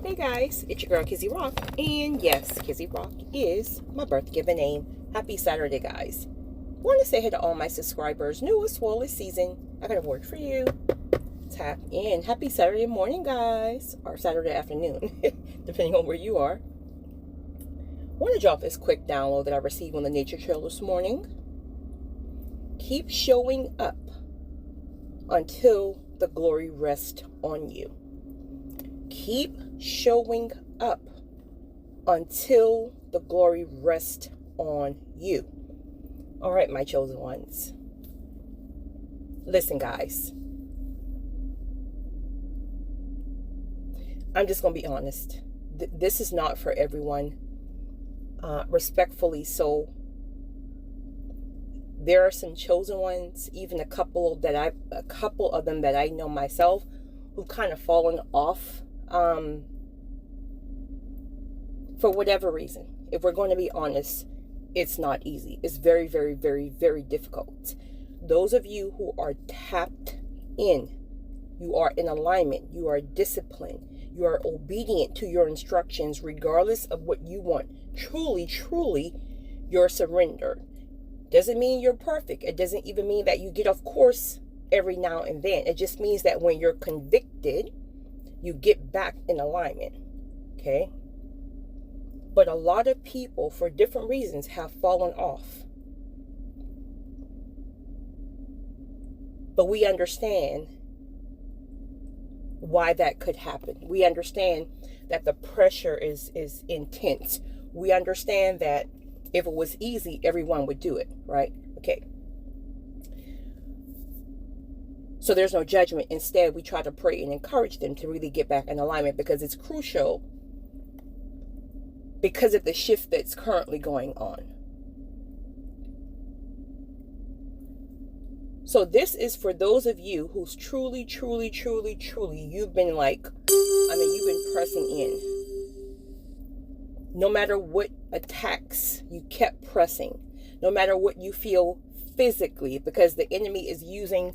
Hey guys, it's your girl Kizzy Rock, and yes, Kizzy Rock is my birth given name. Happy Saturday, guys. Want to say hey to all my subscribers, new as well this season. I got a word for you. Tap in. Happy Saturday morning, guys, or Saturday afternoon, depending on where you are. Want to drop this quick download that I received on the nature trail this morning. Keep showing up until the glory rests on you. Keep showing up until the glory rests on you. All right, my chosen ones. Listen, guys. I'm just going to be honest. This is not for everyone. Respectfully so. There are some chosen ones, even a couple of them that I know myself, who've kind of fallen off. For whatever reason, if we're going to be honest, it's not easy. It's very, very, very, very difficult. Those of you who are tapped in, you are in alignment, you are disciplined, you are obedient to your instructions, regardless of what you want. Truly, truly, you're surrendered. Doesn't mean you're perfect. It doesn't even mean that you get off course every now and then. It just means that when you're convicted, you get back in alignment. Okay? But a lot of people, for different reasons, have fallen off. But we understand why that could happen. We understand that the pressure is intense. We understand that if it was easy, everyone would do it, right? Okay. So there's no judgment. Instead, we try to pray and encourage them to really get back in alignment, because it's crucial because of the shift that's currently going on. So this is for those of you who's truly, truly, truly, truly, you've been you've been pressing in. No matter what attacks, you kept pressing. No matter what you feel physically, because the enemy is using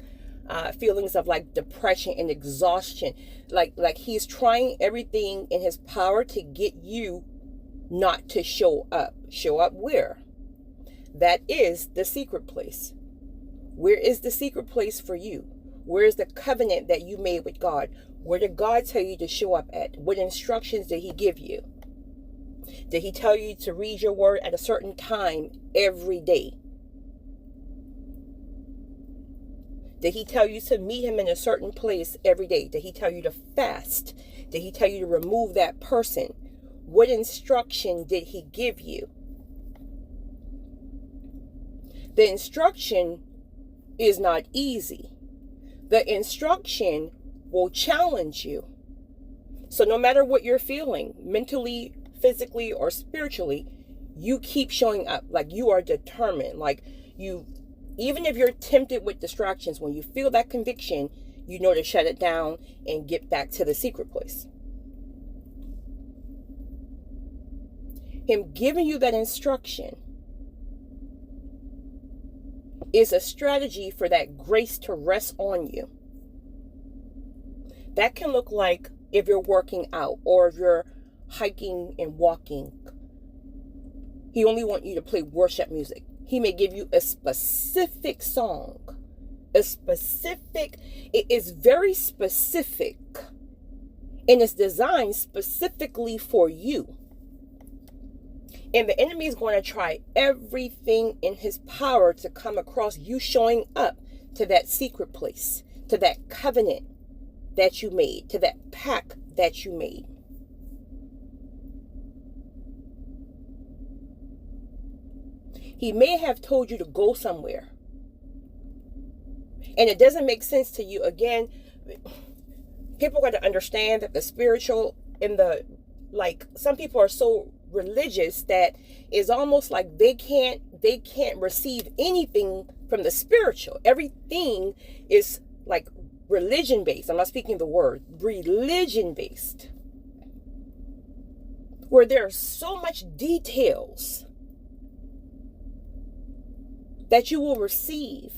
feelings of like depression and exhaustion. Like he's trying everything in his power to get you not to show up. Show up where? That is the secret place. Where is the secret place for you? Where is the covenant that you made with God? Where did God tell you to show up at? What instructions did he give you? Did he tell you to read your word at a certain time every day? Did he tell you to meet him in a certain place every day? Did he tell you to fast? Did he tell you to remove that person? What instruction did he give you? The instruction is not easy. The instruction will challenge you. So no matter what you're feeling, mentally, physically, or spiritually, you keep showing up. Like you are determined. Like even if you're tempted with distractions, when you feel that conviction, you know to shut it down and get back to the secret place. Him giving you that instruction is a strategy for that grace to rest on you. That can look like if you're working out or if you're hiking and walking. He only wants you to play worship music. He may give you a specific song. It is very specific. And it's designed specifically for you. And the enemy is going to try everything in his power to come across you showing up to that secret place, to that covenant that you made, to that pact that you made. He may have told you to go somewhere, and it doesn't make sense to you. Again, people got to understand that the spiritual and some people are so religious that it's almost like they can't receive anything from the spiritual. Everything is like religion based. I'm not speaking the word religion based, where there are so much details that you will receive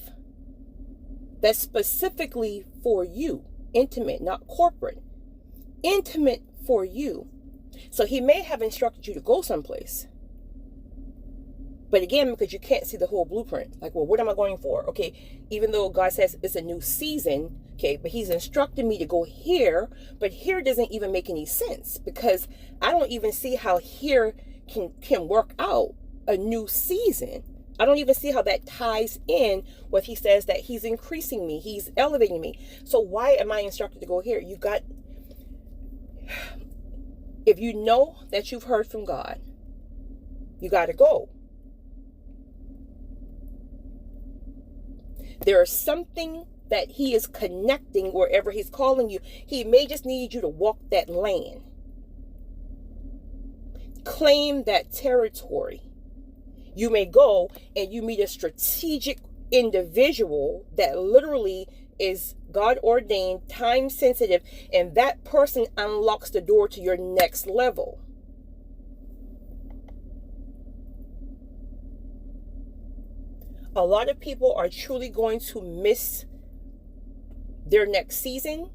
that's specifically for you, intimate, not corporate, intimate for you. So he may have instructed you to go someplace. But again, because you can't see the whole blueprint. Like, well, what am I going for? Okay, even though God says it's a new season, okay, but he's instructed me to go here, but here doesn't even make any sense because I don't even see how here can work out a new season. I don't even see how that ties in with he says that he's increasing me, he's elevating me. So why am I instructed to go here? If you know that you've heard from God, you got to go. There is something that he is connecting wherever he's calling you. He may just need you to walk that land. Claim that territory. You may go and you meet a strategic individual that literally is God ordained, time sensitive, and that person unlocks the door to your next level. A lot of people are truly going to miss their next season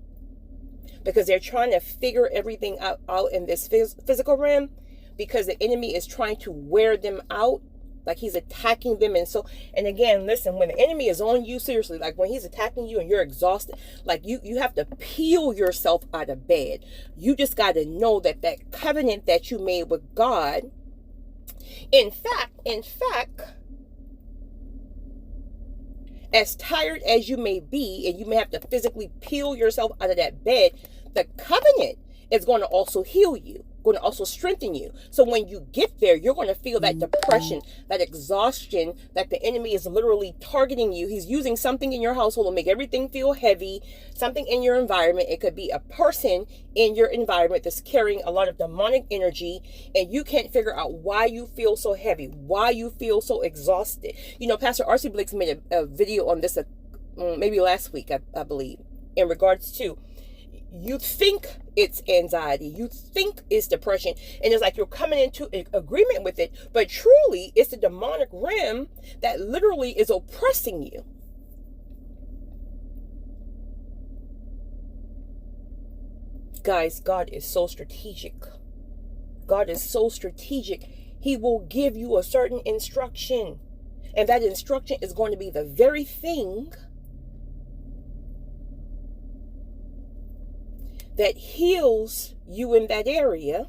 because they're trying to figure everything out in this physical realm, because the enemy is trying to wear them out, like he's attacking them. And again, listen, when the enemy is on you, seriously, like when he's attacking you and you're exhausted, like you have to peel yourself out of bed. You just got to know that that covenant that you made with God, in fact, as tired as you may be, and you may have to physically peel yourself out of that bed, the covenant is going to also heal you, going to also strengthen you. So when you get there, you're going to feel that depression, that exhaustion, that the enemy is literally targeting you. He's using something in your household to make everything feel heavy, something in your environment. It could be a person in your environment that's carrying a lot of demonic energy, and you can't figure out why you feel so heavy, why you feel so exhausted. You know, Pastor R.C. Blakes made a video on this maybe last week, I believe, in regards to, you think it's anxiety, you think it's depression, and it's like you're coming into agreement with it, but truly it's the demonic realm that literally is oppressing you. Guys, God is so strategic. God is so strategic. He will give you a certain instruction, and that instruction is going to be the very thing that heals you in that area,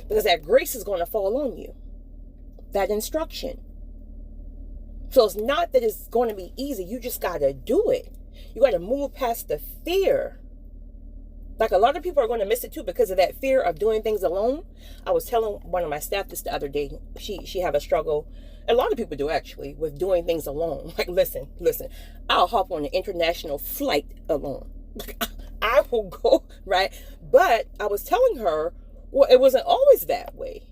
because that grace is going to fall on you, that instruction. So it's not that it's going to be easy. You just got to do it. You got to move past the fear. Like, a lot of people are going to miss it too because of that fear of doing things alone. I was telling one of my staff this the other day. She have a struggle. A lot of people do, actually, with doing things alone. Like, listen, I'll hop on an international flight alone. I will go, right? But I was telling her, well, it wasn't always that way,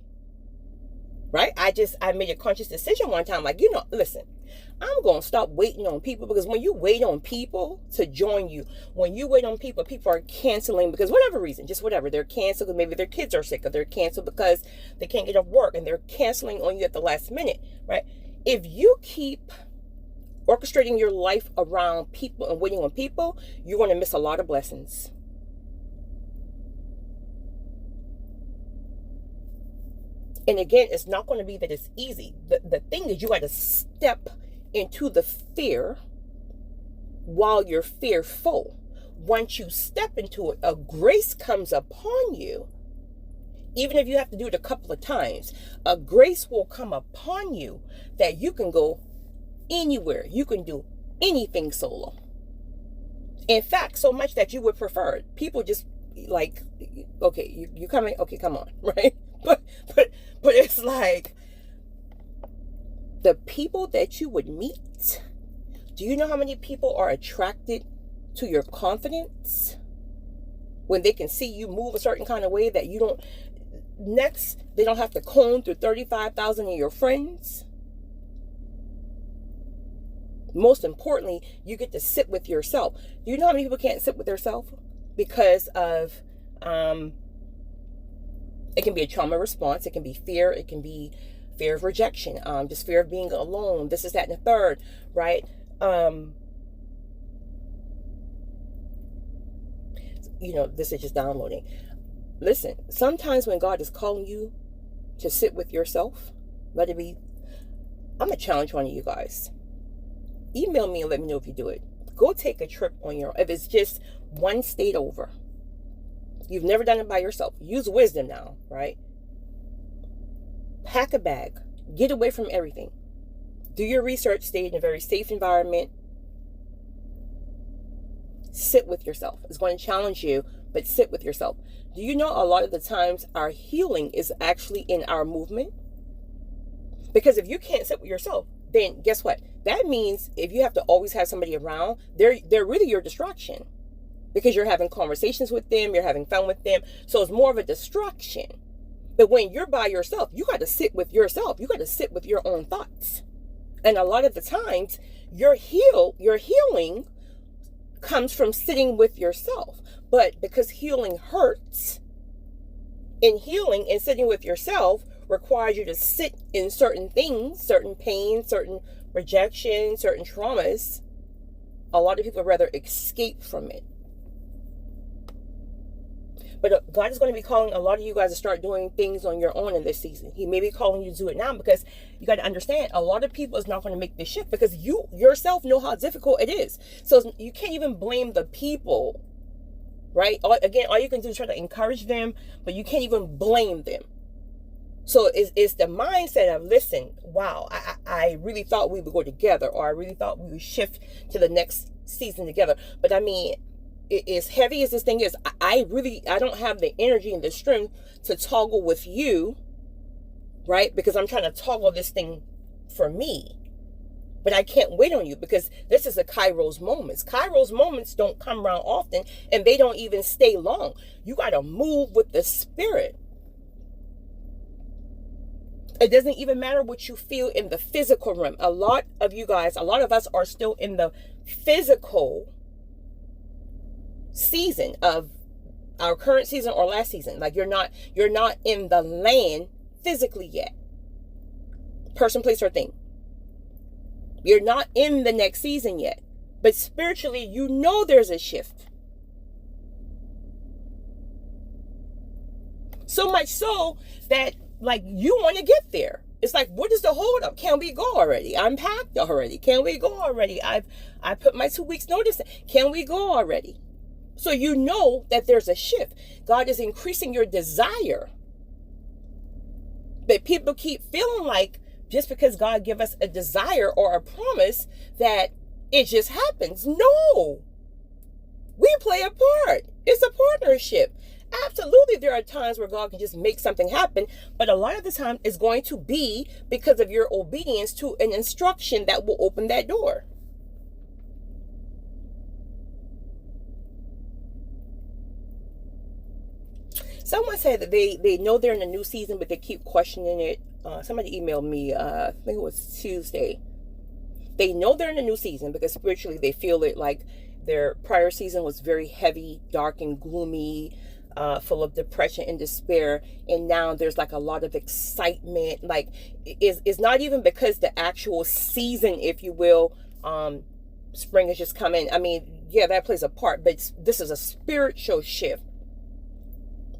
right? I made a conscious decision one time, like, listen, I'm going to stop waiting on people, because when you wait on people to join you, when you wait on people, people are canceling because whatever reason, just whatever. They're canceled because maybe their kids are sick, or they're canceled because they can't get off work, and they're canceling on you at the last minute, right? If you keep orchestrating your life around people and waiting on people, you're going to miss a lot of blessings. And again, it's not going to be that it's easy. The thing is, you got to step into the fear while you're fearful. Once you step into it, a grace comes upon you. Even if you have to do it a couple of times, a grace will come upon you that you can go anywhere. You can do anything solo. In fact, so much that you would prefer it. People just like, okay, you coming? Okay, come on, right? But it's like, the people that you would meet, do you know how many people are attracted to your confidence when they can see you move a certain kind of way that you don't? Next, they don't have to comb through 35,000 of your friends. Most importantly, you get to sit with yourself. Do you know how many people can't sit with themselves because of it can be a trauma response, it can be fear, it can be fear of rejection, just fear of being alone, this is that and the third, right? this is just downloading. Listen, sometimes when God is calling you to sit with yourself, let it be. I'm going to challenge one of you guys. Email me and let me know if you do it. Go take a trip on your own. If it's just one state over. You've never done it by yourself. Use wisdom now, right? Pack a bag. Get away from everything. Do your research. Stay in a very safe environment. Sit with yourself. It's going to challenge you, but sit with yourself. Do you know a lot of the times our healing is actually in our movement? Because if you can't sit with yourself, then guess what? That means if you have to always have somebody around, they're really your distraction. Because you're having conversations with them, you're having fun with them. So it's more of a distraction. But when you're by yourself, you got to sit with yourself. You got to sit with your own thoughts. And a lot of the times, your healing comes from sitting with yourself. But because healing hurts, in healing and sitting with yourself requires you to sit in certain things, certain pain, certain rejection, certain traumas. A lot of people rather escape from it. But God is going to be calling a lot of you guys to start doing things on your own in this season. He may be calling you to do it now, because you got to understand, a lot of people is not going to make this shift because you yourself know how difficult it is. So you can't even blame the people, right? All you can do is try to encourage them, but you can't even blame them. So it's the mindset of, listen, wow, I really thought we would go together, or I really thought we would shift to the next season together. But I mean, as heavy as this thing is, I don't have the energy and the strength to toggle with you, right? Because I'm trying to toggle this thing for me. But I can't wait on you, because this is a Kairos moments. Kairos moments don't come around often, and they don't even stay long. You got to move with the spirit. It doesn't even matter what you feel in the physical realm. A lot of us are still in the physical season of our current season or last season. Like you're not in the land physically yet. Person, place, or thing. You're not in the next season yet. But spiritually, there's a shift. So much so that you want to get there. It's like, what is the hold up? Can we go already? I'm packed already. Can we go already? I put my 2 weeks notice in. Can we go already? So you know that there's a shift. God is increasing your desire. But people keep feeling like just because God give us a desire or a promise that it just happens. No. We play a part. It's a partnership. Absolutely, there are times where God can just make something happen, but a lot of the time it's going to be because of your obedience to an instruction that will open that door. Someone said that they know they're in a new season, but they keep questioning it. Somebody emailed me, I think it was Tuesday. They know they're in a new season because spiritually they feel it like their prior season was very heavy, dark, and gloomy, full of depression and despair, and now there's a lot of excitement. It's not even because the actual season, if you will, spring has just come in. I mean, yeah, that plays a part, but this is a spiritual shift.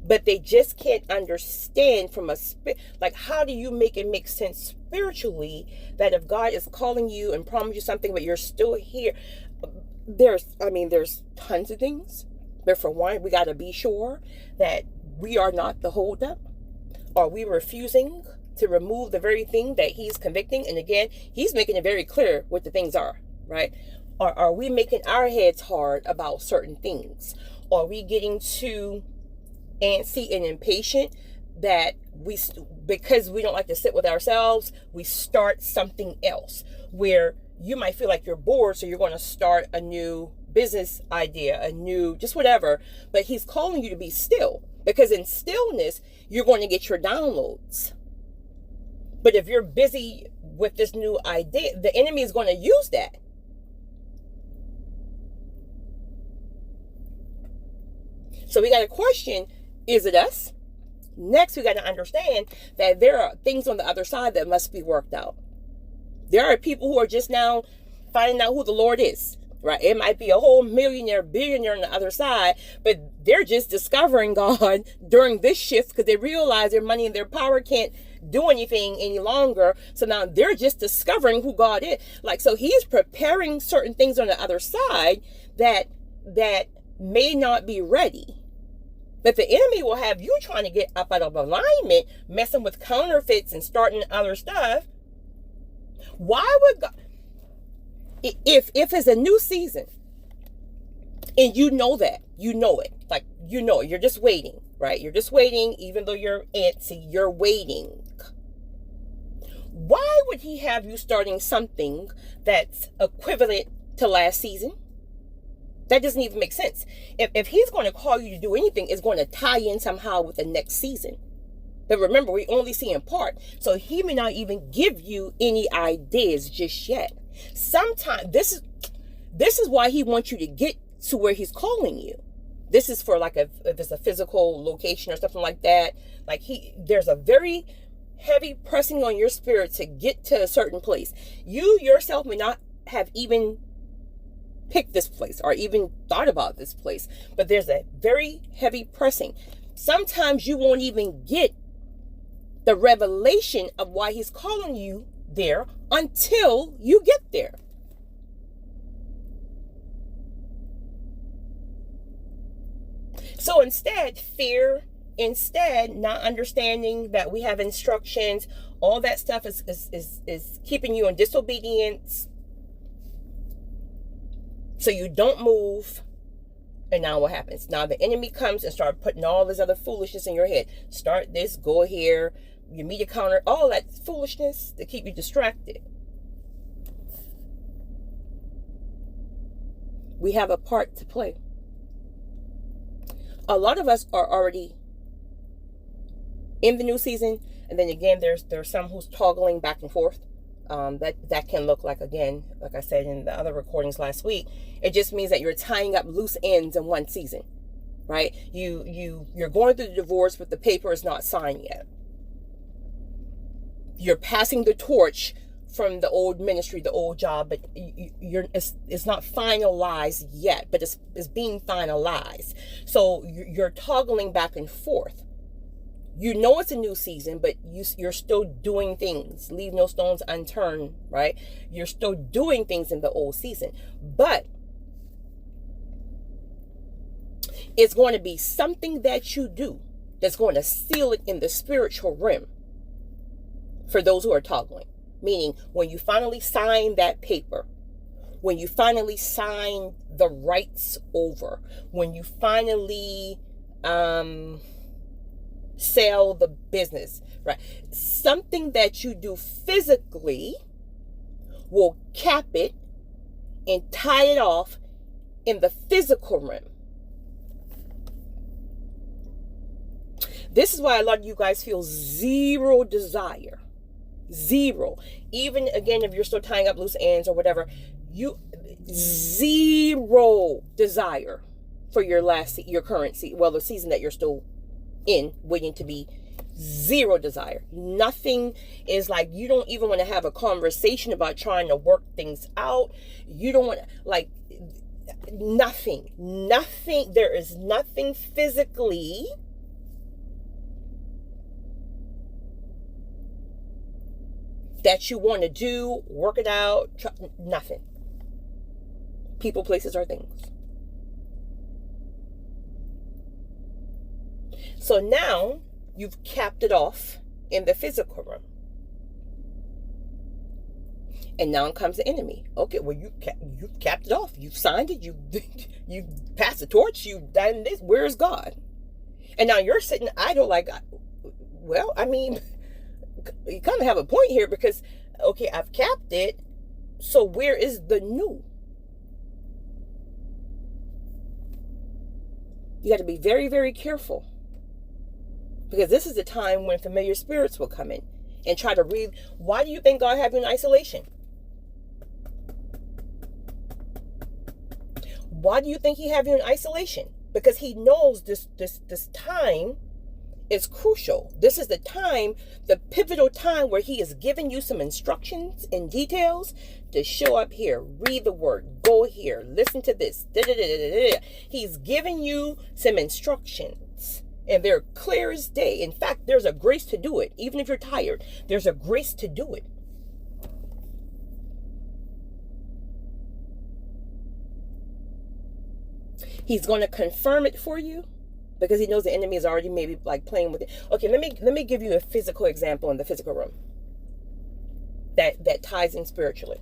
But they just can't understand from how do you make it make sense spiritually that if God is calling you and promising you something, but you're still here? There's tons of things. But for one, we got to be sure that we are not the holdup. Are we refusing to remove the very thing that he's convicting? And again, he's making it very clear what the things are, right? Or are we making our heads hard about certain things? Are we getting too antsy and impatient that because we don't like to sit with ourselves, we start something else where you might feel like you're bored, so you're going to start a new business idea, a new, just whatever, but he's calling you to be still, because in stillness, you're going to get your downloads. But if you're busy with this new idea, the enemy is going to use that. So we got to question, is it us? Next, we got to understand that there are things on the other side that must be worked out. There are people who are just now finding out who the Lord is. right? It might be a whole millionaire, billionaire on the other side, but they're just discovering God during this shift because they realize their money and their power can't do anything any longer. So now they're just discovering who God is. Like, so he's preparing certain things on the other side that may not be ready. But the enemy will have you trying to get up out of alignment, messing with counterfeits and starting other stuff. Why would God, if it's a new season and you know that, you know it, like, you know, you're just waiting, right? You're just waiting, even though you're antsy, you're waiting. Why would he have you starting something that's equivalent to last season? That doesn't even make sense. If he's going to call you to do anything, it's going to tie in somehow with the next season. But remember, we only see in part. So he may not even give you any ideas just yet. Sometimes this is why he wants you to get to where he's calling you. This is for like if it's a physical location or something like that. Like there's a very heavy pressing on your spirit to get to a certain place. You yourself may not have even picked this place or even thought about this place, but there's a very heavy pressing. Sometimes you won't even get the revelation of why he's calling you there until you get there. So instead, fear, not understanding that we have instructions, all that stuff is keeping you in disobedience. So you don't move. And now what happens? Now the enemy comes and start putting all this other foolishness in your head. Start this, go here, your media counter, all that foolishness to keep you distracted. We have a part to play. A lot of us are already in the new season. And then again, there's some who's toggling back and forth. That can look like, again, like I said in the other recordings last week, it just means that you're tying up loose ends in one season, right? You're going through the divorce, but the paper is not signed yet. You're passing the torch from the old ministry, the old job, but it's not finalized yet, but it's being finalized. So you're toggling back and forth. You know it's a new season, but you're still doing things. Leave no stones unturned, right? You're still doing things in the old season. But it's going to be something that you do that's going to seal it in the spiritual realm for those who are toggling. Meaning, when you finally sign that paper, when you finally sign the rights over, when you finally sell the business, right? Something that you do physically will cap it and tie it off in the physical realm. This is why a lot of you guys feel zero desire. Zero. Even again, if you're still tying up loose ends or whatever, zero desire for your current season, well, the season that you're still in, waiting to be. Zero desire. Nothing is like, you don't even want to have a conversation about trying to work things out. You don't want to, like, nothing. There is nothing physically that you want to do, work it out, nothing. People, places, or things. So now you've capped it off in the physical realm. And now comes the enemy. Okay, well, you've capped it off. You've signed it. You passed the torch. You've done this. Where's God? And now you're sitting idle like, well, I mean, you kind of have a point here because, okay, I've capped it. So where is the new? You got to be very, very careful. Because this is the time when familiar spirits will come in and try to read. Why do you think God have you in isolation? Why do you think he have you in isolation? Because he knows this time is crucial. This is the time, the pivotal time where he is giving you some instructions and details to show up here, read the word, go here, listen to this. He's giving you some instructions, and they're clear as day. In fact, there's a grace to do it. Even if you're tired, there's a grace to do it. He's going to confirm it for you, because he knows the enemy is already maybe like playing with it. Okay, let me give you a physical example in the physical realm that ties in spiritually.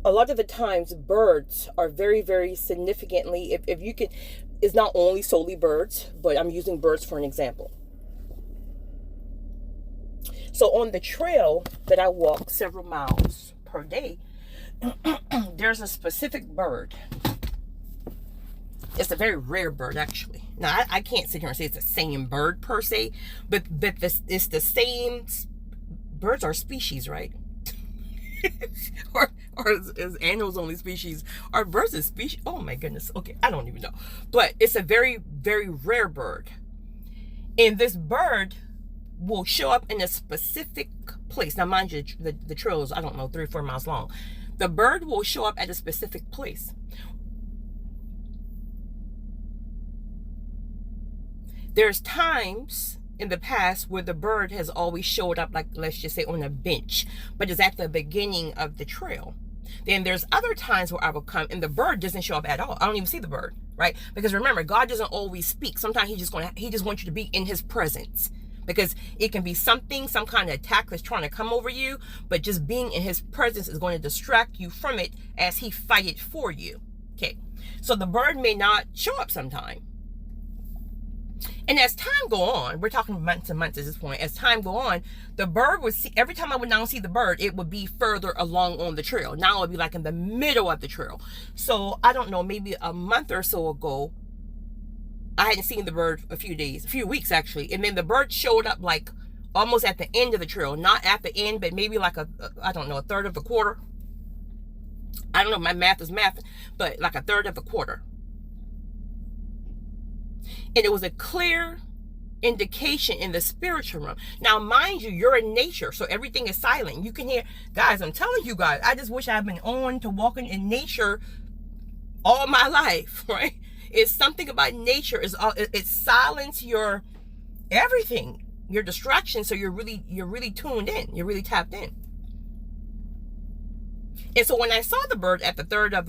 A lot of the times birds are very, very significantly, if you could, it's not only solely birds, but I'm using birds for an example. So on the trail that I walk several miles per day, there's a specific bird. It's a very rare bird, actually. Now, I can't sit here and say it's the same bird per se, but it's the same. Birds are species, right? or is animals only species? Are birds a species? Oh my goodness. Okay, I don't even know. But it's a very, very rare bird. And this bird will show up in a specific place. Now, mind you, the trail is, I don't know, 3 or 4 miles long. The bird will show up at a specific place. There's times in the past where the bird has always showed up, like, let's just say on a bench, but it's at the beginning of the trail. Then there's other times where I will come and the bird doesn't show up at all. I don't even see the bird, right? Because remember, God doesn't always speak. Sometimes he just wants you to be in his presence, because it can be something, some kind of attack that's trying to come over you, but just being in his presence is going to distract you from it as he fight it for you. Okay, so the bird may not show up sometime. And as time go on, we're talking months and months at this point. As time go on, the bird would see, every time I would now see the bird, it would be further along on the trail. Now it would be like in the middle of the trail. So I don't know, maybe a month or so ago, I hadn't seen the bird a few weeks actually. And then the bird showed up like almost at the end of the trail. Not at the end, but maybe like a third of a quarter. I don't know, my math is math, but like a third of a quarter. And it was a clear indication in the spiritual realm. Now, mind you, you're in nature, so everything is silent. You can hear, guys, I'm telling you guys, I just wish I'd been on to walking in nature all my life, right? It's something about nature. It silence your everything, your distractions, so you're really tuned in. You're really tapped in. And so when I saw the bird at the third of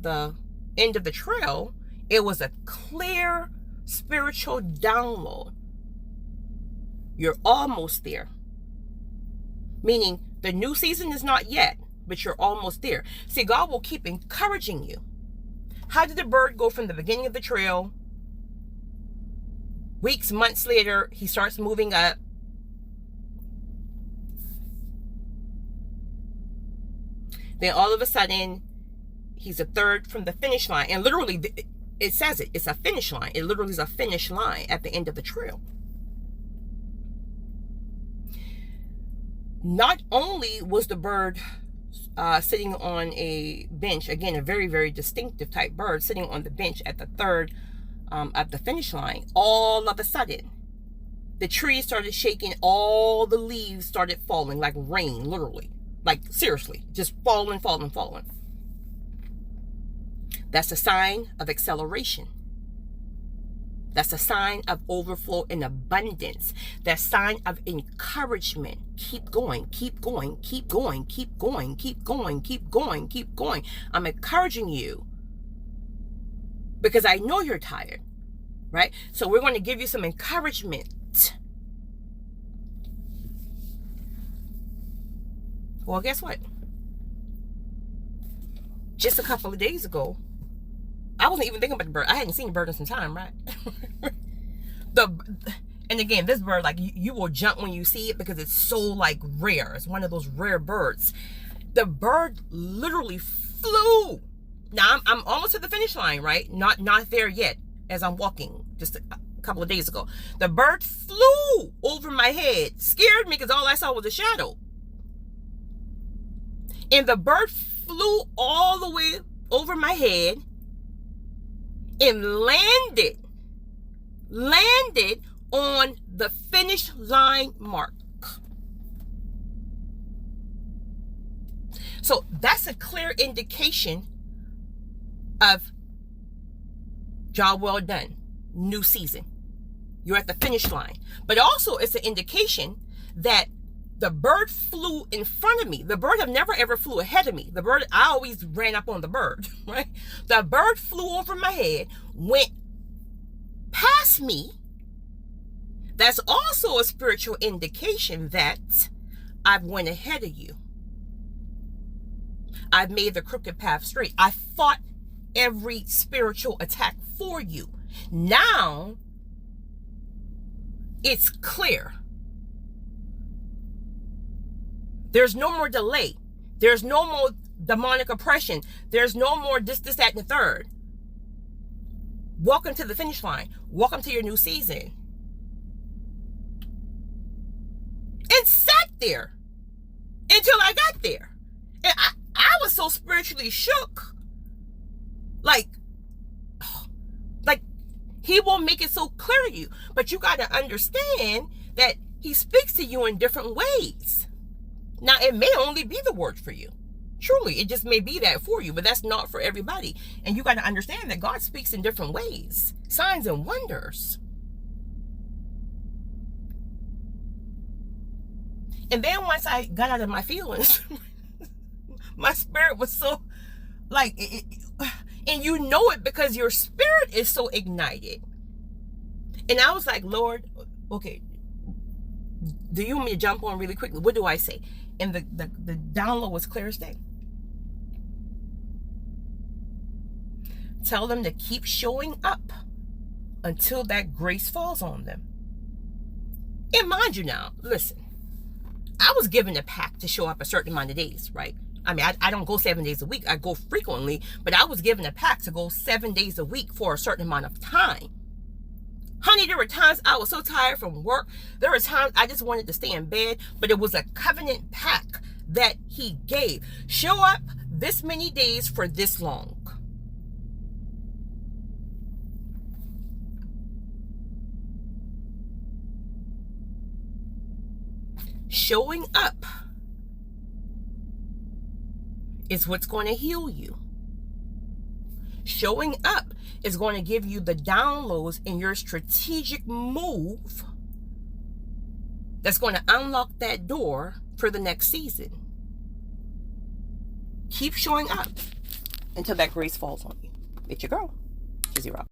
the end of the trail, it was a clear spiritual download. You're almost there. Meaning the new season is not yet, but you're almost there. See, God will keep encouraging you. How did the bird go from the beginning of the trail? Weeks, months later, he starts moving up. Then all of a sudden, he's a third from the finish line. And literally, it says it's a finish line. It literally is a finish line at the end of the trail. Not only was the bird sitting on a bench, again, a very, very distinctive type bird, sitting on the bench at the third at the finish line, all of a sudden, the trees started shaking, all the leaves started falling like rain, literally. Like, seriously, just falling. That's a sign of acceleration. That's a sign of overflow and abundance. That's a sign of encouragement. Keep going. I'm encouraging you because I know you're tired, right? So we're going to give you some encouragement. Well, guess what? Just a couple of days ago, I wasn't even thinking about the bird. I hadn't seen the bird in some time, right? And again, this bird, like, you will jump when you see it because it's so, like, rare. It's one of those rare birds. The bird literally flew. Now, I'm almost at the finish line, right? Not there yet as I'm walking just a couple of days ago. The bird flew over my head. Scared me because all I saw was a shadow. And the bird flew all the way over my head. and landed on the finish line mark. So that's a clear indication of job well done, new season. You're at the finish line. But also it's an indication that the bird flew in front of me. The bird have never ever flew ahead of me. The bird, I always ran up on the bird, right? The bird flew over my head, went past me. That's also a spiritual indication that I've went ahead of you. I've made the crooked path straight. I fought every spiritual attack for you. Now it's clear. There's no more delay. There's no more demonic oppression. There's no more this, that, and the third. Welcome to the finish line. Welcome to your new season. And sat there until I got there. And I was so spiritually shook. Like he will make it so clear to you. But you got to understand that he speaks to you in different ways. Now, it may only be the word for you. Truly, it just may be that for you, but that's not for everybody. And you got to understand that God speaks in different ways. Signs and wonders. And then once I got out of my feelings, my spirit was so and you know it because your spirit is so ignited. And I was like, Lord, okay, do you want me to jump on really quickly? What do I say? And the download was clear as day. Tell them to keep showing up until that grace falls on them. And mind you now, listen, I was given a pact to show up a certain amount of days, right? I mean, I don't go 7 days a week. I go frequently, but I was given a pact to go 7 days a week for a certain amount of time. Honey, there were times I was so tired from work. There were times I just wanted to stay in bed, but it was a covenant pact that he gave. Show up this many days for this long. Showing up is what's going to heal you. Showing up is going to give you the downloads in your strategic move that's going to unlock that door for the next season. Keep showing up until that grace falls on you. It's your girl, Kizzy Rock.